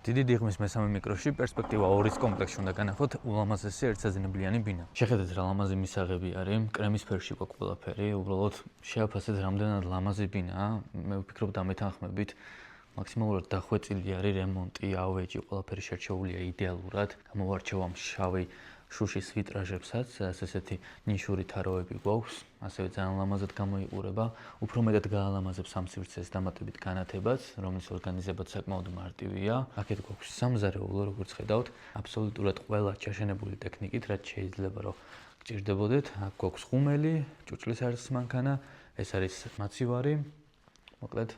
დიდი დიღმის მესამე მიკროში პერსპექტივა 2-ის კომპლექსში უნდა განახოთ ულამაზესი ერთსაძინებლიანი ბინა. შეხედეთ რა ლამაზი მისაღები არის, კრემის ფერში გვაქვს ყველაფერი, უბრალოდ შეაფასეთ რამდენად ლამაზი ბინაა. მე ვფიქრობ დამეთანხმებით მაქსიმალურად დახვეწილი არის რემონტი, ავეჯი, ყველაფერი შერჩეულია იდეალურად. გამოვარჩევ ამ შავი შუშის ვიტრაჟებსაც, ესეთი ნიშური თაროები გვაქვს, ასევე ძალიან ლამაზად გამოიყურება. უფრო მეტად გაალამაზებს ამ სივრცეს დამატებით განათებაც, რომლის ორგანიზებაც საკმაოდ მარტივია. აქეთ გვაქვს სამზარეულო, როგორც ხედავთ, აბსოლუტურად ყველა ჩაშენებული ტექნიკით, რაც შეიძლება რომ გჭირდებოდეთ. აქ გვაქვს ხუმელი, ჭურჭლის არხის მანქანა, ეს არის მაცივარი. მოკლედ,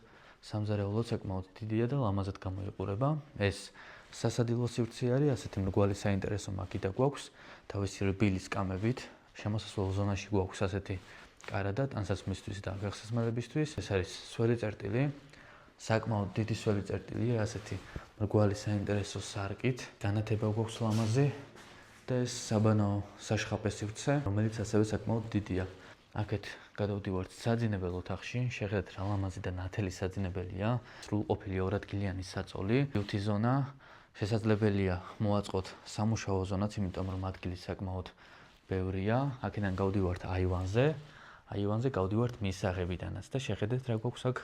სამზარეულო საკმაოდ დიდია და ლამაზად გამოიყურება. ეს სასადილო სივრცე არის, ასეთი მრგვალი საინტერესო მაკიდა გვაქვს, თავისი რბილი სკამებით. შემოსასვლელ ზონაში გვაქვს ასეთი კარადა ტანსაცმლისთვის და გახსასმელებისთვის. ეს არის სველი წერტილი. საკმაოდ დიდი სველი წერტილია, ასეთი მრგვალი საინტერესო სარკით. განათება გვაქვს ლამაზი და ეს საბანაო საშხაპე სივრცე, რომელიც ასევე საკმაოდ დიდია. აქეთ გადავდივართ საძინებელ ოთახში, შეხედეთ რა ლამაზი და ნათელი საძინებელია. სრულყოფილი ორადგილიანი საწოლი, ბიუთი ზონა. შესაძლებელია მოაწყოთ სამუშაო ზონაც, იმიტომ რომ ადგილი საკმაოდ ბევრია. აქედან გავდივართ აივანზე. აივანზე გავდივართ მისაღებიდანაც და შეხედეთ რა გვაქვს აქ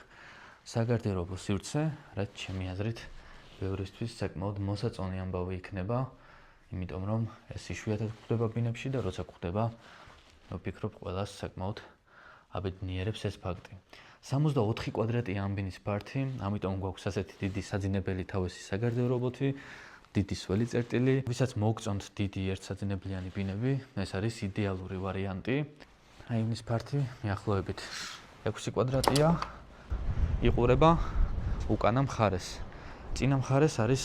საგარდერობო სივრცე, რაც ჩემი აზრით ბევრისთვის საკმაოდ მოსაწონი ამბავი იქნება, იმიტომ რომ ეს იშვიათად გვხდება ბინებში და როცა გვხდება, ვფიქრობ ყველას საკმაოდ აბედნიერებს ეს ფაქტი. 64 კვადრატია ამ ბინის ფართი, ამიტომ გვაქვს ასეთი დიდი საძინებელი თავისი საგარდერობოთი, დიდი სველი წერტილი, ვისაც მოგწონთ დიდი ერთსაძინებლიანი ბინები, ეს არის იდეალური ვარიანტი. აი მის ფართი მიახლოებით 6 კვადრატია, იყურება უკანა მხარეს. წინა მხარეს არის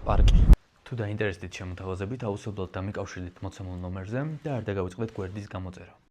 პარკი. თუ დაინტერესდით შემოთავაზებით, აუცილებლად დამიკავშირდით მოცემულ ნომერზე და არ დაგავიწყდეთ გვერდის გამოწერა.